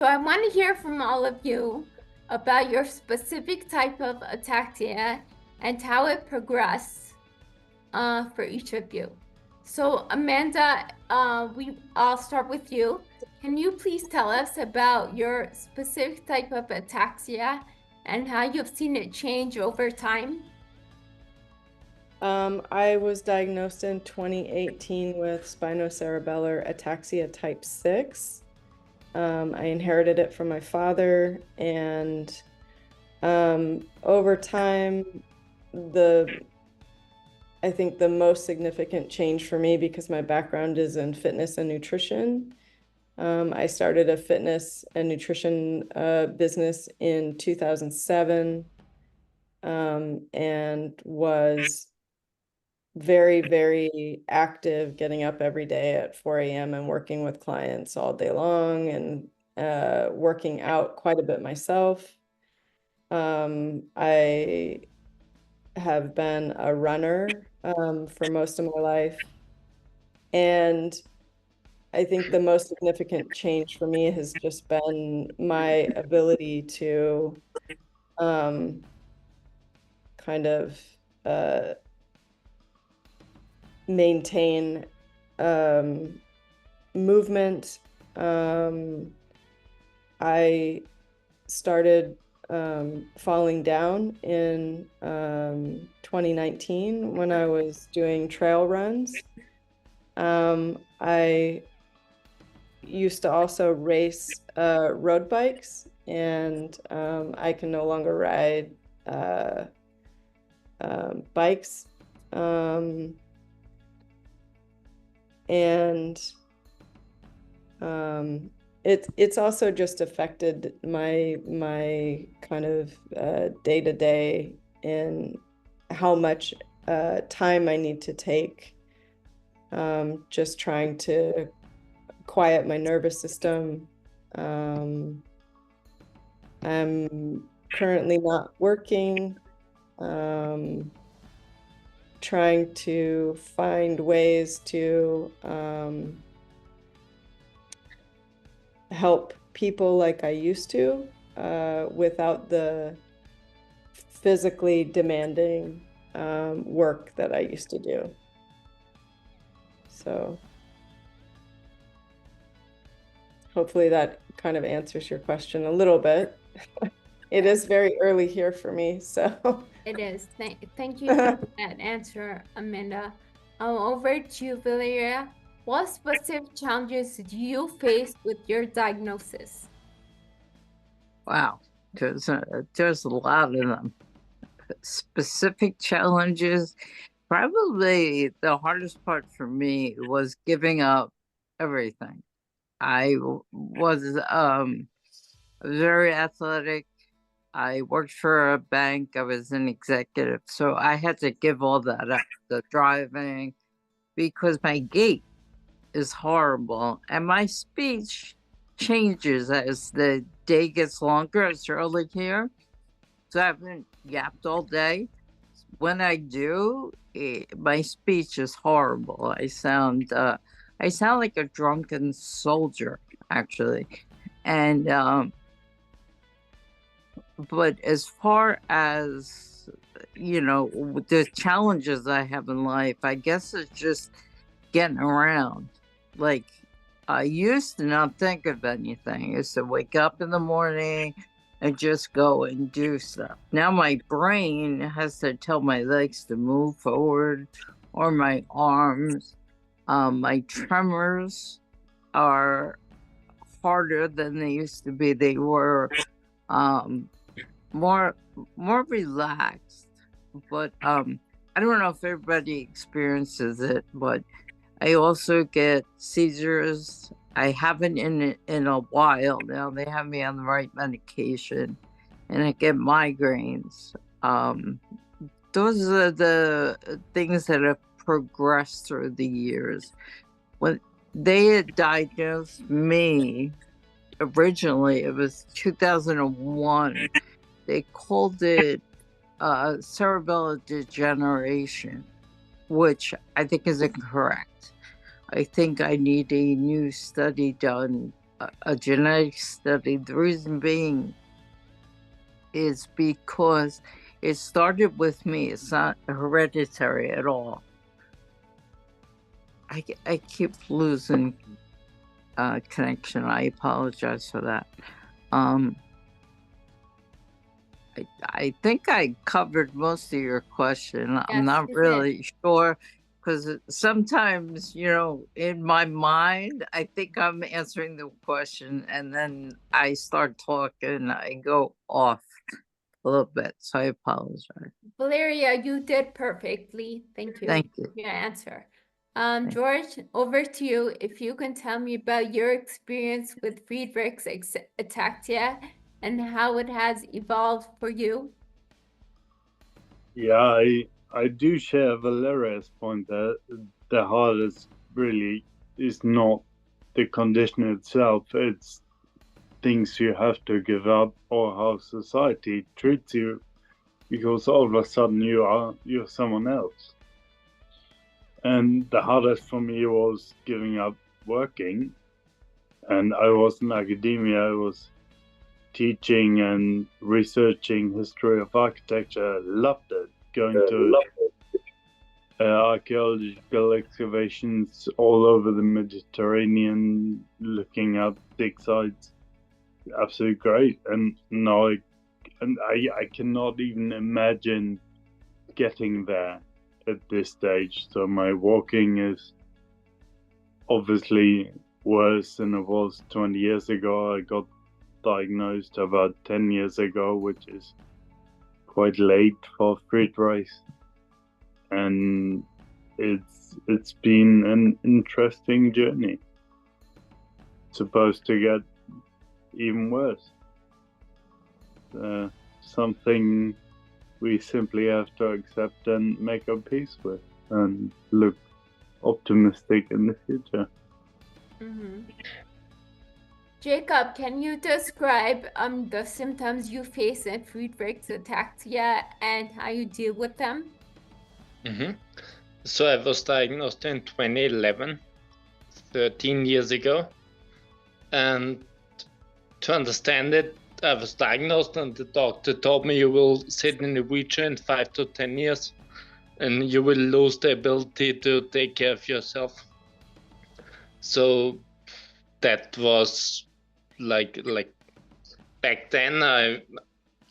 So I want to hear from all of you about your specific type of ataxia and how it progressed for each of you. So Amanda, I'll start with you. Can you please tell us about your specific type of ataxia and how you've seen it change over time? I was diagnosed in 2018 with spinocerebellar ataxia type 6. I inherited it from my father, and over time, the I think the most significant change for me, because my background is in fitness and nutrition, I started a fitness and nutrition business in 2007, and was very, very active, getting up every day at 4 a.m. and working with clients all day long, and working out quite a bit myself. I have been a runner for most of my life. And I think the most significant change for me has just been my ability to um, kind of uh, maintain um, movement. I started falling down in 2019 when I was doing trail runs. I used to also race road bikes, and I can no longer ride uh, bikes. Um, and um, it's also just affected my kind of day to day, in how much time I need to take, just trying to quiet my nervous system. Um, I'm currently not working, um, trying to find ways to help people like I used to, without the physically demanding work that I used to do. So hopefully that kind of answers your question a little bit. It is very early here for me, so. It is. Thank you for that answer, Amanda. Over to you, Valeria. What specific challenges do you face with your diagnosis? Wow, there's a lot of them. Specific challenges. Probably the hardest part for me was giving up everything. Was very athletic. I worked for a bank. I was an executive, so I had to give all that up. The driving, because my gait is horrible and my speech changes as the day gets longer. It's early here, so I haven't yapped all day. When I do, my speech is horrible. I sound like a drunken soldier, actually. And but as far as the challenges I have in life, I guess it's just getting around. Like, I used to not think of anything. I used to wake up in the morning and just go and do stuff. Now my brain has to tell my legs to move forward, or my arms. My tremors are harder than they used to be. They were um, more more relaxed, but I don't know if everybody experiences it, but I also get seizures. I haven't in a while now. They have me on the right medication, and I get migraines. Um, those are the things that have progressed through the years. When they had diagnosed me originally, it was 2001. They called it cerebellar degeneration, which I think is incorrect. I think I need a new study done a genetic study. The reason being is because it started with me. It's not hereditary at all. I keep losing connection. I apologize for that. I think I covered most of your question. Yes, I'm not you really sure, because sometimes, in my mind, I think I'm answering the question, and then I start talking, I go off a little bit, so I apologize. Valeria, you did perfectly. Thank you. Thank you. For your answer. George, over to you. If you can tell me about your experience with Friedreich's ataxia and how it has evolved for you. Yeah, I do share Valeria's point that the hardest really is not the condition itself, it's things you have to give up or how society treats you, because all of a sudden you're someone else. And the hardest for me was giving up working, and I was in academia. I was teaching and researching history of architecture. Loved it. Going to archaeological excavations all over the Mediterranean, looking at dig sites. Absolutely great. And now I cannot even imagine getting there at this stage. So my walking is obviously worse than it was 20 years ago. I got diagnosed about 10 years ago, which is quite late for Friedreich's, and it's been an interesting journey. Supposed to get even worse. Something we simply have to accept and make our peace with, and look optimistic in the future. Jacob, can you describe the symptoms you face in Friedreich's ataxia and how you deal with them? So I was diagnosed in 2011, 13 years ago. And to understand it, I was diagnosed and the doctor told me you will sit in a wheelchair in 5 to 10 years and you will lose the ability to take care of yourself. So that was like back then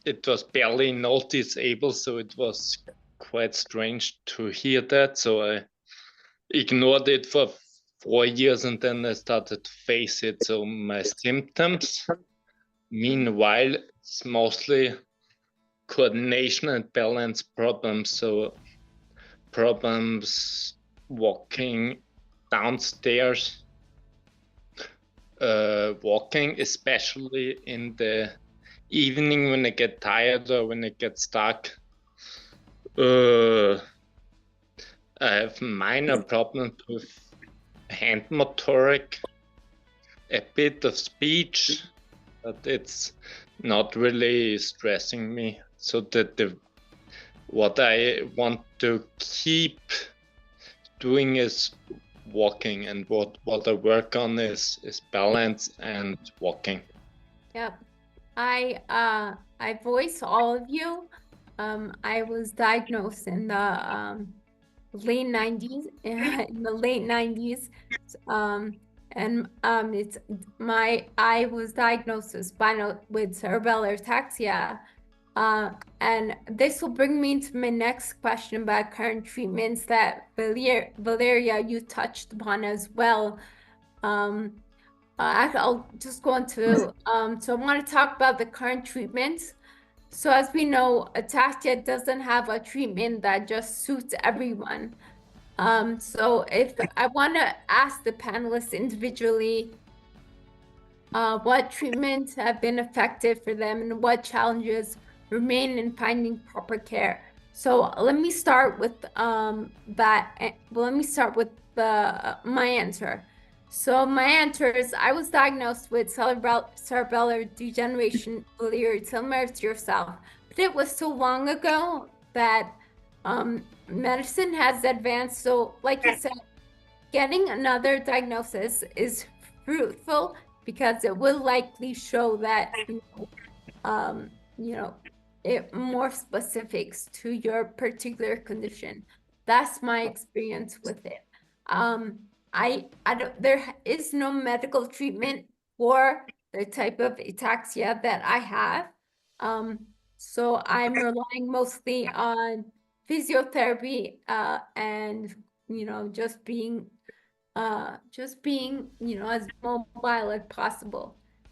it was barely noticeable, so it was quite strange to hear that. So I ignored it for 4 years and then I started to face it. So my symptoms, meanwhile, it's mostly coordination and balance problems. So problems walking downstairs, walking, especially in the evening when I get tired or when it gets dark. I have minor problems with hand motoric, a bit of speech, but it's not really stressing me. So that what I want to keep doing is walking, and what I work on is balance and walking. Yep. I voice all of you. I was diagnosed in the late 90s, I was diagnosed with cerebellar ataxia. And this will bring me to my next question about current treatments that Valeria, you touched upon as well. I'll just go into, so I want to talk about the current treatments. So as we know, ataxia doesn't have a treatment that just suits everyone. So if I want to ask the panelists individually, what treatments have been effective for them and what challenges remain in finding proper care. So let me start with my answer. So my answer is I was diagnosed with cerebellar degeneration, similar to yourself, but it was so long ago that medicine has advanced. So like you said, getting another diagnosis is fruitful because it will likely show that, it more specifics to your particular condition. That's my experience with it. There is no medical treatment for the type of ataxia that I have. So I'm relying mostly on physiotherapy, and, just being, as mobile as possible.